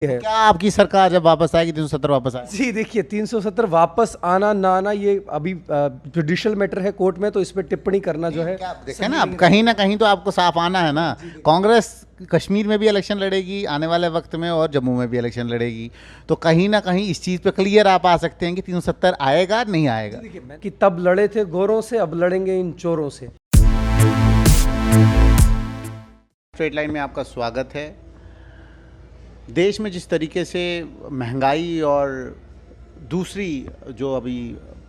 है। क्या आपकी सरकार जब वापस आएगी 370 वापस आए? जी देखिए, 370 वापस आना ना आना ये अभी जुडिशियल मैटर है कोर्ट में, तो इस पर टिप्पणी करना जो है क्या आप देखें सही ना, अब नहीं कहीं ना कहीं तो आपको साफ आना है ना। कांग्रेस कश्मीर में भी इलेक्शन लड़ेगी आने वाले वक्त में, और जम्मू में भी इलेक्शन लड़ेगी, तो कहीं ना कहीं इस चीज़ पे क्लियर आप आ सकते हैं कि 370 आएगा नहीं आएगा। देखिए कि तब लड़े थे गोरों से, अब लड़ेंगे इन चोरों से। स्ट्रेट लाइन में आपका स्वागत है। देश में जिस तरीके से महंगाई और दूसरी जो अभी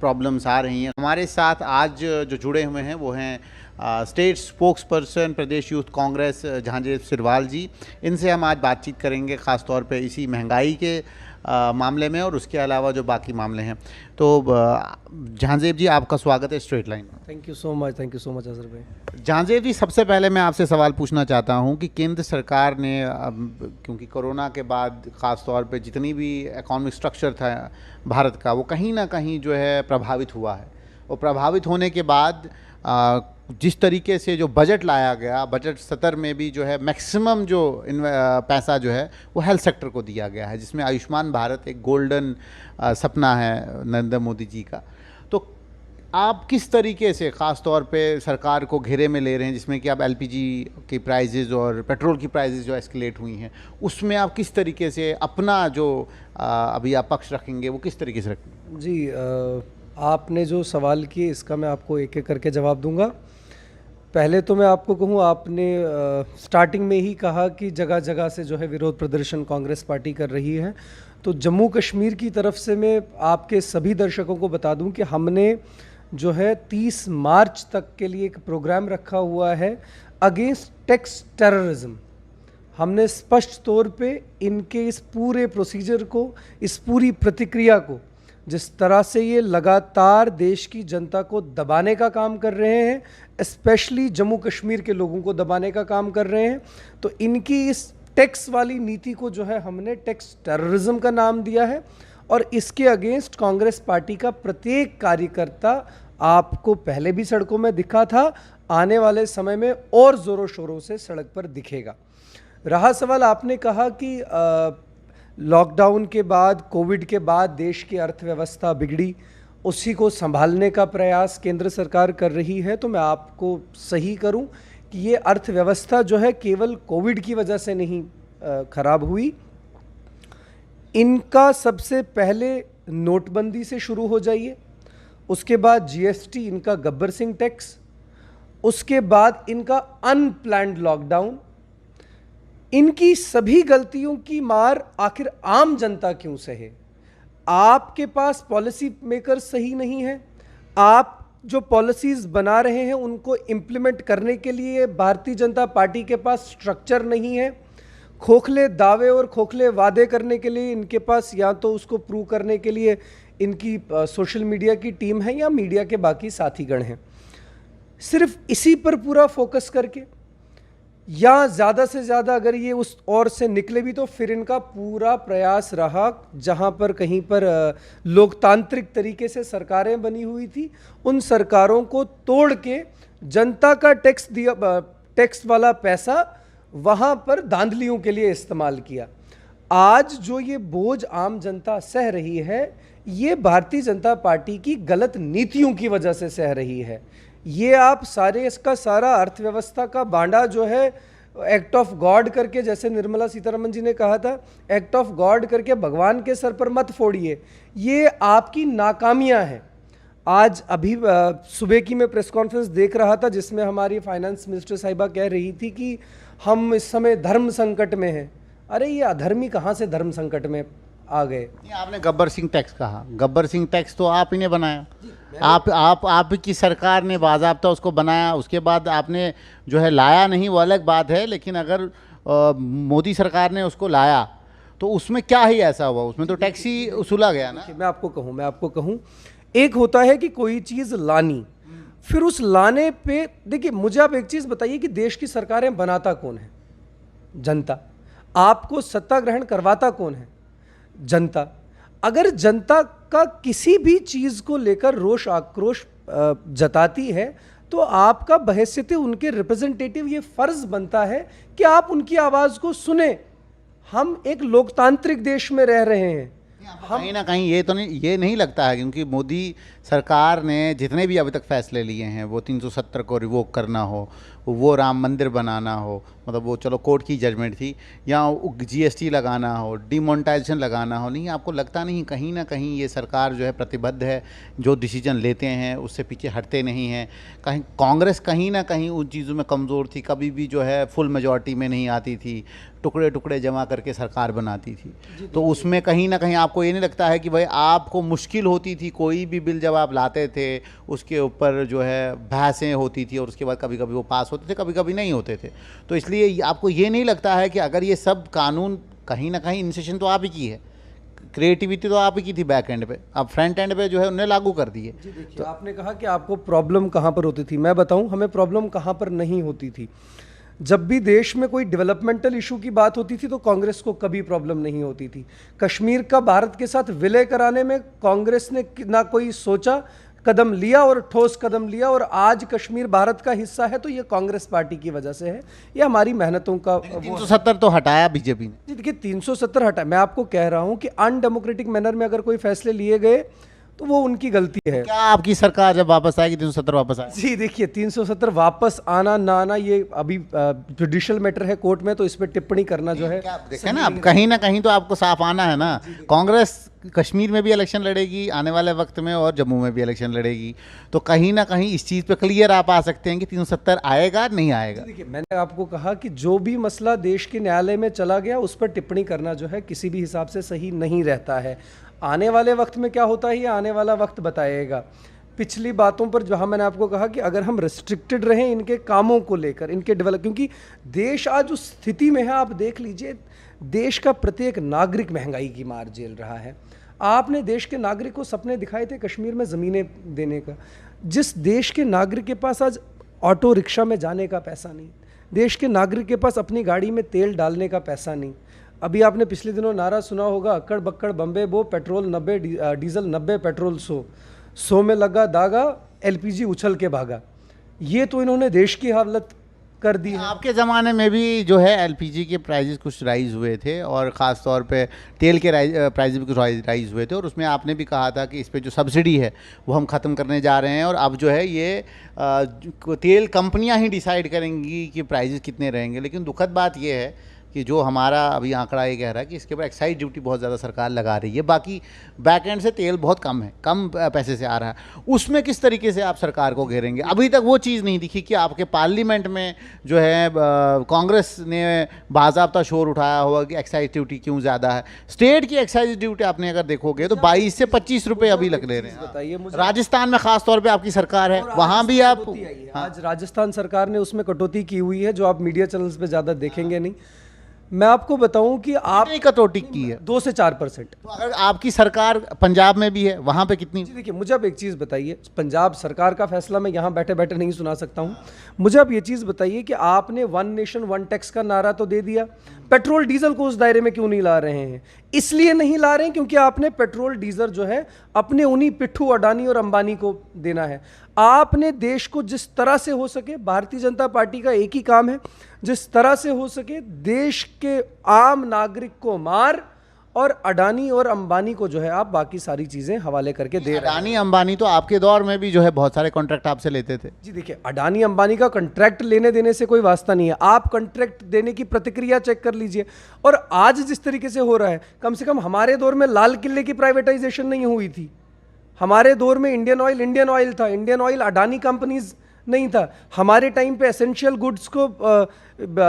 प्रॉब्लम्स आ रही हैं, हमारे साथ आज जो जुड़े हुए हैं वो हैं स्टेट स्पोक्स पर्सन प्रदेश यूथ कांग्रेस जहांजेब सिरवाल जी। इनसे हम आज बातचीत करेंगे ख़ास तौर पे इसी महंगाई के मामले में और उसके अलावा जो बाकी मामले हैं। तो जहांजेब जी, आपका स्वागत है स्ट्रेट लाइन में। Thank you so much Azhar भाई। जहांजेब जी, सबसे पहले मैं आपसे सवाल पूछना चाहता हूं कि केंद्र सरकार ने क्योंकि कोरोना के बाद ख़ास तौर पे जितनी भी इकोनॉमिक स्ट्रक्चर था भारत का, वो कहीं ना कहीं जो है प्रभावित हुआ है। और प्रभावित होने के बाद जिस तरीके से जो बजट लाया गया, बजट सत्र में भी जो है मैक्सिमम जो पैसा जो है वो हेल्थ सेक्टर को दिया गया है, जिसमें आयुष्मान भारत एक गोल्डन सपना है नरेंद्र मोदी जी का। तो आप किस तरीके से ख़ास तौर पे सरकार को घेरे में ले रहे हैं, जिसमें कि आप एलपीजी की प्राइजेज़ और पेट्रोल की प्राइजेज़ जो एस्केलेट हुई हैं, उसमें आप किस तरीके से अपना जो अभी आप पक्ष रखेंगे वो किस तरीके से रखेंगे? जी, आपने जो सवाल किए इसका मैं आपको एक एक करके जवाब दूंगा। पहले तो मैं आपको कहूँ, आपने स्टार्टिंग में ही कहा कि जगह जगह से जो है विरोध प्रदर्शन कांग्रेस पार्टी कर रही है। तो जम्मू कश्मीर की तरफ से मैं आपके सभी दर्शकों को बता दूं कि हमने जो है 30 मार्च तक के लिए एक प्रोग्राम रखा हुआ है अगेंस्ट टैक्स टेररिज्म। हमने स्पष्ट तौर पे इनके इस पूरे प्रोसीजर को, इस पूरी प्रतिक्रिया को, जिस तरह से ये लगातार देश की जनता को दबाने का काम कर रहे हैं, स्पेशली जम्मू कश्मीर के लोगों को दबाने का काम कर रहे हैं, तो इनकी इस टैक्स वाली नीति को जो है हमने टैक्स टेररिज्म का नाम दिया है। और इसके अगेंस्ट कांग्रेस पार्टी का प्रत्येक कार्यकर्ता आपको पहले भी सड़कों में दिखा था, आने वाले समय में और ज़ोरों शोरों से सड़क पर दिखेगा। रहा सवाल, आपने कहा कि लॉकडाउन के बाद, कोविड के बाद देश की अर्थव्यवस्था बिगड़ी, उसी को संभालने का प्रयास केंद्र सरकार कर रही है। तो मैं आपको सही करूं कि ये अर्थव्यवस्था जो है केवल कोविड की वजह से नहीं खराब हुई। इनका सबसे पहले नोटबंदी से शुरू हो जाइए, उसके बाद जीएसटी, इनका गब्बर सिंह टैक्स, उसके बाद इनका अनप्लान्ड लॉकडाउन, इनकी सभी गलतियों की मार आखिर आम जनता क्यों सहे? आपके पास पॉलिसी मेकर सही नहीं है, आप जो पॉलिसीज बना रहे हैं उनको इम्प्लीमेंट करने के लिए भारतीय जनता पार्टी के पास स्ट्रक्चर नहीं है, खोखले दावे और खोखले वादे करने के लिए इनके पास या तो उसको प्रूव करने के लिए इनकी सोशल मीडिया की टीम है या मीडिया के बाकी साथीगण हैं। सिर्फ इसी पर पूरा फोकस करके, या ज़्यादा से ज़्यादा अगर ये उस ओर से निकले भी तो फिर इनका पूरा प्रयास रहा, जहाँ पर कहीं पर लोकतांत्रिक तरीके से सरकारें बनी हुई थी, उन सरकारों को तोड़ के जनता का टैक्स वाला पैसा वहाँ पर धांधलियों के लिए इस्तेमाल किया। आज जो ये बोझ आम जनता सह रही है, ये भारतीय जनता पार्टी की गलत नीतियों की वजह से सह रही है। ये आप सारे इसका सारा अर्थव्यवस्था का बांडा जो है एक्ट ऑफ गॉड करके, जैसे निर्मला सीतारमण जी ने कहा था, एक्ट ऑफ गॉड करके भगवान के सर पर मत फोड़िए। ये आपकी नाकामियां हैं। आज अभी सुबह की मैं प्रेस कॉन्फ्रेंस देख रहा था जिसमें हमारी फाइनेंस मिनिस्टर साहिबा कह रही थी कि हम इस समय धर्म संकट में हैं। अरे ये अधर्मी कहाँ से धर्म संकट में आ गए? आपने गब्बर सिंह टैक्स कहा, गब्बर सिंह टैक्स तो आप ही ने बनाया, आप की सरकार ने बाज़ाब्ता उसको बनाया, उसके बाद आपने जो है लाया नहीं वो अलग बात है, लेकिन अगर मोदी सरकार ने उसको लाया तो उसमें क्या ही ऐसा हुआ? उसमें तो टैक्स ही उसूला गया ना। मैं आपको कहूँ, एक होता है कि कोई चीज़ लानी, फिर उस लाने पे देखिए, मुझे आप एक चीज़ बताइए कि देश की सरकारें बनाता कौन है? जनता। आपको सत्ता ग्रहण करवाता कौन है? जनता। अगर जनता का किसी भी चीज़ को लेकर रोष आक्रोश जताती है तो आपका बहैसियत उनके रिप्रेजेंटेटिव ये फ़र्ज़ बनता है कि आप उनकी आवाज़ को सुने। हम एक लोकतांत्रिक देश में रह रहे हैं। कहीं ना कहीं ये नहीं लगता है, क्योंकि मोदी सरकार ने जितने भी अभी तक फैसले लिए हैं, वो 370 को रिवोक करना हो, वो राम मंदिर बनाना हो, मतलब वो चलो कोर्ट की जजमेंट थी, या जीएसटी लगाना हो, डिमोनेटाइजेशन लगाना हो, नहीं आपको लगता नहीं कहीं ना कहीं ये सरकार जो है प्रतिबद्ध है, जो डिसीजन लेते हैं उससे पीछे हटते नहीं हैं? कहीं कांग्रेस कहीं ना कहीं उन चीज़ों में कमज़ोर थी, कभी भी जो है फुल मेजॉरिटी में नहीं आती थी, टुकड़े टुकड़े जमा करके सरकार बनाती थी। तो उसमें कहीं ना कहीं आपको ये नहीं लगता है कि भाई आपको मुश्किल होती थी, कोई भी बिल जब आप लाते थे उसके ऊपर जो है बहसें होती थी, और उसके बाद कभी कभी वो पास होते थे, कभी कभी नहीं होते थे? तो इसलिए आपको ये नहीं लगता है कि अगर ये सब कानून कहीं ना कहीं इनिशिएशन तो आप ही की है, क्रिएटिविटी तो आप ही की थी बैक एंड पे, अब फ्रंट एंड पे जो है उन्हें लागू कर दिए? जी देखिए, तो आपने कहा कि आपको प्रॉब्लम कहाँ पर होती थी, मैं बताऊं हमें प्रॉब्लम कहाँ पर नहीं होती थी। जब भी देश में कोई डेवलपमेंटल इशू की बात होती थी तो कांग्रेस को कभी प्रॉब्लम नहीं होती थी। कश्मीर का भारत के साथ विलय कराने में कांग्रेस ने ना कोई सोचा, कदम लिया और ठोस कदम लिया, और आज कश्मीर भारत का हिस्सा है तो ये कांग्रेस पार्टी की वजह से है, ये हमारी मेहनतों का। 370 तो हटाया बीजेपी ने। जी देखिए, 370 हटा, मैं आपको कह रहा हूं कि अनडेमोक्रेटिक मैनर में अगर कोई फैसले लिए गए तो वो उनकी गलती है। क्या आपकी सरकार जब वापस आएगी 370 वापस आएगी? जी देखिए, 370 वापस आना ना आना ये अभी जुडिशियल मैटर है कोर्ट में, तो इस पर टिप्पणी करना जो है, देखें ना, अब कहीं ना कहीं तो आपको साफ आना है ना। कांग्रेस कश्मीर में भी इलेक्शन लड़ेगी आने वाले वक्त में, और जम्मू में भी इलेक्शन लड़ेगी, तो कहीं ना कहीं इस चीज़ पे क्लियर आप आ सकते हैं कि 370 आएगा नहीं आएगा। देखिए मैंने आपको कहा कि जो भी मसला देश के न्यायालय में चला गया उस पर टिप्पणी करना जो है किसी भी हिसाब से सही नहीं रहता है। आने वाले वक्त में क्या होता है ये आने वाला वक्त बताएगा। पिछली बातों पर जहाँ मैंने आपको कहा कि अगर हम रिस्ट्रिक्टेड रहें इनके कामों को लेकर, इनके डेवलप, क्योंकि देश आज उस स्थिति में है, आप देख लीजिए देश का प्रत्येक नागरिक महंगाई की मार झेल रहा है। आपने देश के नागरिक को सपने दिखाए थे कश्मीर में ज़मीनें देने का, जिस देश के नागरिक के पास आज ऑटो रिक्शा में जाने का पैसा नहीं, देश के नागरिक के पास अपनी गाड़ी में तेल डालने का पैसा नहीं। अभी आपने पिछले दिनों नारा सुना होगा, अक्कड़ बक्कड़ बम्बे बो, पेट्रोल 90 डीजल 90 पेट्रोल 100 में लगा दागा, एलपीजी उछल के भागा। ये तो इन्होंने देश की हालत कर दी है। आपके ज़माने में भी जो है एलपीजी के प्राइजेस कुछ राइज हुए थे, और ख़ास तौर पे तेल के प्राइजेस भी कुछ राइज हुए थे, और उसमें आपने भी कहा था कि इस पे जो सब्सिडी है वो हम ख़त्म करने जा रहे हैं, और अब जो है ये तेल कंपनियां ही डिसाइड करेंगी कि प्राइजेस कितने रहेंगे। लेकिन दुखद बात ये है कि जो हमारा अभी आंकड़ा ये कह रहा है कि इसके ऊपर एक्साइज ड्यूटी बहुत ज़्यादा सरकार लगा रही है, बाकी बैक एंड से तेल बहुत कम है, कम पैसे से आ रहा है। उसमें किस तरीके से आप सरकार को घेरेंगे? अभी तक वो चीज़ नहीं दिखी कि आपके पार्लियामेंट में जो है कांग्रेस ने बाज़ाब्ता शोर उठाया होगा कि एक्साइज ड्यूटी क्यों ज़्यादा है। स्टेट की एक्साइज ड्यूटी आपने अगर देखोगे तो 22 से 25 रुपये अभी लग ले रहे हैं। बताइए मुझे, राजस्थान में खास तौर पर आपकी सरकार है, वहाँ भी आप, आज राजस्थान सरकार ने उसमें कटौती की हुई है जो आप मीडिया चैनल्स पे ज़्यादा देखेंगे नहीं। मैं आपको बताऊं कि आप कटौती की है 2 से 4%। तो अगर आपकी सरकार पंजाब में भी है, वहां पे कितनी? जी देखिए, मुझे आप एक चीज़ बताइए, पंजाब सरकार का फैसला मैं यहाँ बैठे बैठे नहीं सुना सकता हूँ। मुझे आप ये चीज़ बताइए कि आपने वन नेशन वन टैक्स का नारा तो दे दिया, पेट्रोल डीजल को उस दायरे में क्यों नहीं ला रहे हैं? इसलिए नहीं ला रहे हैं क्योंकि आपने पेट्रोल डीजल जो है अपने उन्हीं पिट्ठू अडानी और अंबानी को देना है। आपने देश को जिस तरह से हो सके, भारतीय जनता पार्टी का एक ही काम है, जिस तरह से हो सके देश के आम नागरिक को मार, और अडानी और अंबानी को जो है आप बाकी सारी चीजें हवाले करके दे रहे हैं। अडानी अंबानी तो आपके दौर में भी जो है बहुत सारे कॉन्ट्रैक्ट आपसे लेते थे। जी देखिए, अडानी अंबानी का कॉन्ट्रैक्ट लेने देने से कोई वास्ता नहीं है, आप कॉन्ट्रैक्ट देने की प्रतिक्रिया चेक कर लीजिए। और आज जिस तरीके से हो रहा है, कम से कम हमारे दौर में लाल किले की प्राइवेटाइजेशन नहीं हुई थी। हमारे दौर में इंडियन ऑयल था, इंडियन ऑयल अडानी कंपनीज नहीं था। हमारे टाइम पे एसेंशियल गुड्स को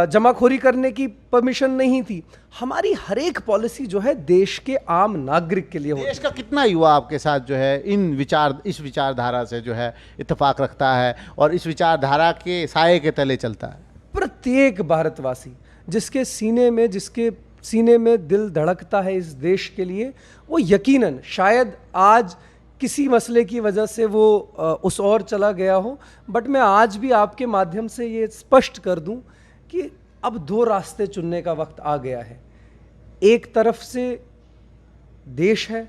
जमाखोरी करने की परमिशन नहीं थी। हमारी हर एक पॉलिसी जो है देश के आम नागरिक के लिए होती है। देश का कितना युवा आपके साथ जो है इस विचारधारा से जो है इत्तेफाक रखता है और इस विचारधारा के साये के तले चलता है? प्रत्येक भारतवासी जिसके सीने में दिल धड़कता है इस देश के लिए, वो यकीनन शायद आज किसी मसले की वजह से वो उस ओर चला गया हो, बट मैं आज भी आपके माध्यम से ये स्पष्ट कर दूं कि अब 2 रास्ते चुनने का वक्त आ गया है। एक तरफ से देश है,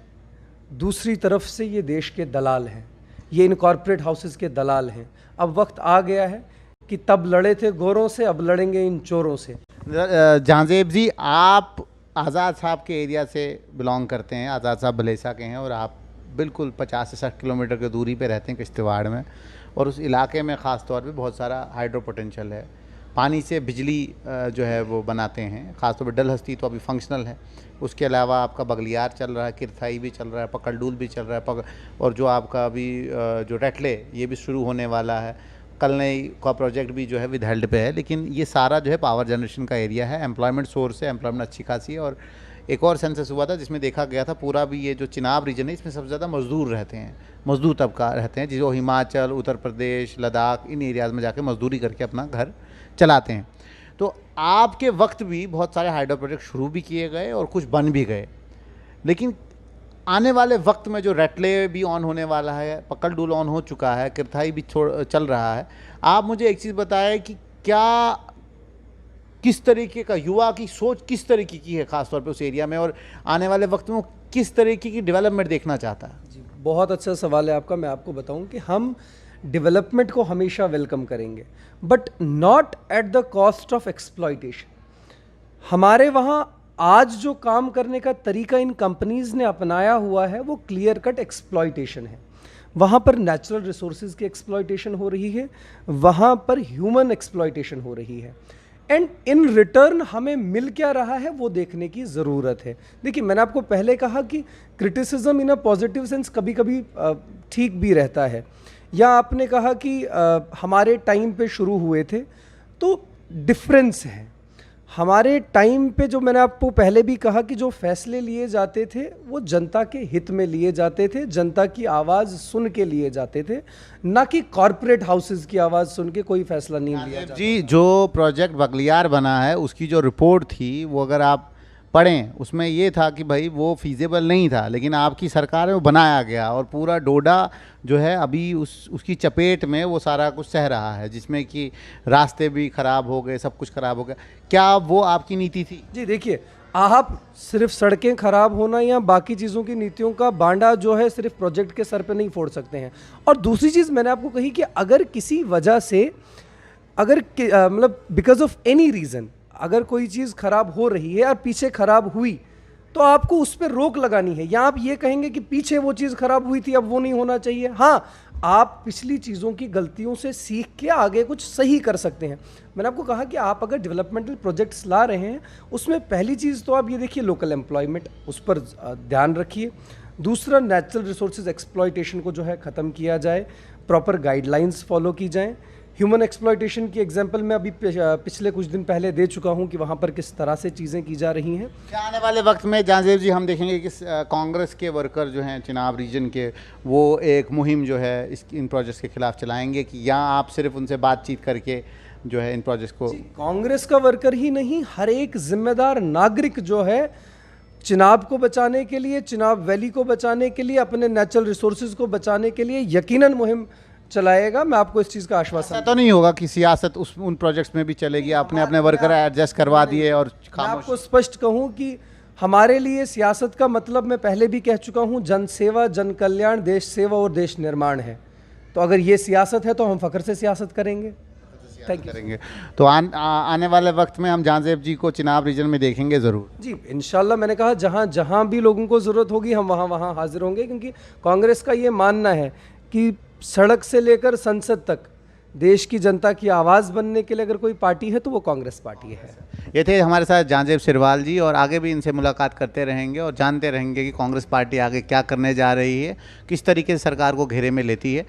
दूसरी तरफ से ये देश के दलाल हैं, ये इन कॉरपोरेट हाउसेस के दलाल हैं। अब वक्त आ गया है कि तब लड़े थे गोरों से, अब लड़ेंगे इन चोरों से। जहांजेब जी, आप आज़ाद साहब के एरिया से बिलोंग करते हैं, आज़ाद साहब भलेसा के हैं, और आप बिल्कुल 50 से 60 किलोमीटर की दूरी पे रहते हैं किश्तवाड़ में, और उस इलाके में ख़ास तौर पे बहुत सारा हाइड्रो पोटेंशियल है। पानी से बिजली जो है वो बनाते हैं, ख़ासतौर पर डलहस्ती तो अभी फंक्शनल है। उसके अलावा आपका बगलियार चल रहा है, किरथाई भी चल रहा है, पकड़डूल भी चल रहा है, और जो आपका अभी जो रेटले ये भी शुरू होने वाला है। कलनई का प्रोजेक्ट भी जो है विद हेल्ड पे है। लेकिन ये सारा जो है पावर जनरेशन का एरिया है, एम्प्लॉयमेंट सोर्स है, एम्प्लॉयमेंट अच्छी खासी है। और एक और सेंसस हुआ था जिसमें देखा गया था पूरा भी ये जो चिनाब रीजन है इसमें सबसे ज़्यादा मज़दूर रहते हैं, मज़दूर तबका रहते हैं, जो हिमाचल, उत्तर प्रदेश, लद्दाख इन एरियाज़ में जाके मज़दूरी करके अपना घर चलाते हैं। तो आपके वक्त भी बहुत सारे हाइड्रो प्रोजेक्ट शुरू भी किए गए और कुछ बन भी गए, लेकिन आने वाले वक्त में जो रेटले भी ऑन होने वाला है, पकड़डूल ऑन हो चुका है, किरथाई भी चल रहा है। आप मुझे एक चीज़ बताएं कि क्या किस तरीके का युवा की सोच किस तरीके की है ख़ासतौर पे उस एरिया में, और आने वाले वक्त में वो किस तरीके की डेवलपमेंट देखना चाहता है? जी, बहुत अच्छा सवाल है आपका। मैं आपको बताऊं कि हम डेवलपमेंट को हमेशा वेलकम करेंगे, but not at the cost of exploitation. हमारे वहाँ आज जो काम करने का तरीका इन कंपनीज ने अपनाया हुआ है वो क्लियर कट एक्सप्लॉइटेशन है। वहाँ पर नेचुरल रिसोर्सेज की एक्सप्लॉइटेशन हो रही है, वहाँ पर ह्यूमन एक्सप्लॉइटेशन हो रही है, एंड इन रिटर्न हमें मिल क्या रहा है वो देखने की ज़रूरत है। देखिए, मैंने आपको पहले कहा कि criticism in a positive sense कभी कभी ठीक भी रहता है, या आपने कहा कि हमारे टाइम पे शुरू हुए थे, तो डिफरेंस है। हमारे टाइम पे जो मैंने आपको पहले भी कहा कि जो फैसले लिए जाते थे वो जनता के हित में लिए जाते थे, जनता की आवाज़ सुन के लिए जाते थे, ना कि कॉरपोरेट हाउसेस की आवाज़ सुन के कोई फैसला नहीं लिया जाता। जी, जो प्रोजेक्ट बगलियार बना है उसकी जो रिपोर्ट थी वो अगर आप पढ़ें, उसमें ये था कि भाई वो फीजेबल नहीं था, लेकिन आपकी सरकार में वो बनाया गया और पूरा डोडा जो है अभी उसकी चपेट में वो सारा कुछ सह रहा है, जिसमें कि रास्ते भी ख़राब हो गए, सब कुछ ख़राब हो गया। क्या वो आपकी नीति थी? जी देखिए, आप सिर्फ सड़कें खराब होना या बाकी चीज़ों की नीतियों का बांडा जो है सिर्फ प्रोजेक्ट के सर पे नहीं फोड़ सकते हैं। और दूसरी चीज़ मैंने आपको कही कि अगर किसी वजह से, अगर मतलब बिकॉज ऑफ एनी रीज़न अगर कोई चीज़ खराब हो रही है और पीछे खराब हुई, तो आपको उस पर रोक लगानी है। या आप ये कहेंगे कि पीछे वो चीज़ खराब हुई थी, अब वो नहीं होना चाहिए। हाँ, आप पिछली चीज़ों की गलतियों से सीख के आगे कुछ सही कर सकते हैं। मैंने आपको कहा कि आप अगर डेवलपमेंटल प्रोजेक्ट्स ला रहे हैं, उसमें पहली चीज़ तो आप ये देखिए लोकल एम्प्लॉयमेंट, उस पर ध्यान रखिए। दूसरा, नेचुरल रिसोर्सेज एक्सप्लॉइटेशन को जो है ख़त्म किया जाए, प्रॉपर गाइडलाइंस फॉलो की जाएँ। ह्यूमन एक्सप्लॉइटेशन की एग्जांपल मैं अभी पिछले कुछ दिन पहले दे चुका हूं कि वहां पर किस तरह से चीज़ें की जा रही हैं। क्या आने वाले वक्त में जहाँजेब जी हम देखेंगे कि कांग्रेस के वर्कर जो हैं चिनाब रीजन के, वो एक मुहिम जो है इन प्रोजेक्ट्स के खिलाफ चलाएंगे, कि या आप सिर्फ उनसे बातचीत करके जो है इन प्रोजेक्ट्स को? कांग्रेस का वर्कर ही नहीं, हर एक जिम्मेदार नागरिक जो है चिनाब को बचाने के लिए, चिनाब वैली को बचाने के लिए, अपने नेचुरल रिसोर्सेज को बचाने के लिए यकीनन मुहिम चलाएगा। मैं आपको इस चीज़ का आश्वासन। ऐसा तो नहीं होगा कि सियासत उन प्रोजेक्ट्स में भी चलेगी, अपने अपने वर्कर एडजस्ट करवा दिए और मैं आपको स्पष्ट कहूं कि हमारे लिए सियासत का मतलब, मैं पहले भी कह चुका हूं, जन सेवा, जन कल्याण, देश सेवा और देश निर्माण है। तो अगर ये सियासत है तो हम फ़ख्र से सियासत करेंगे। Thank you. करेंगे तो आने वाले वक्त में हम जहाँजेब जी को चिनाब रीजन में देखेंगे ज़रूर। जी इंशाल्लाह। मैंने कहा जहां जहां भी लोगों को ज़रूरत होगी हम वहां वहां हाजिर होंगे, क्योंकि कांग्रेस का ये मानना है कि सड़क से लेकर संसद तक देश की जनता की आवाज़ बनने के लिए अगर कोई पार्टी है तो वो कांग्रेस पार्टी है। ये थे हमारे साथ जहाँजेब सिरवाल जी, और आगे भी इनसे मुलाकात करते रहेंगे और जानते रहेंगे कि कांग्रेस पार्टी आगे क्या करने जा रही है, किस तरीके से सरकार को घेरे में लेती है।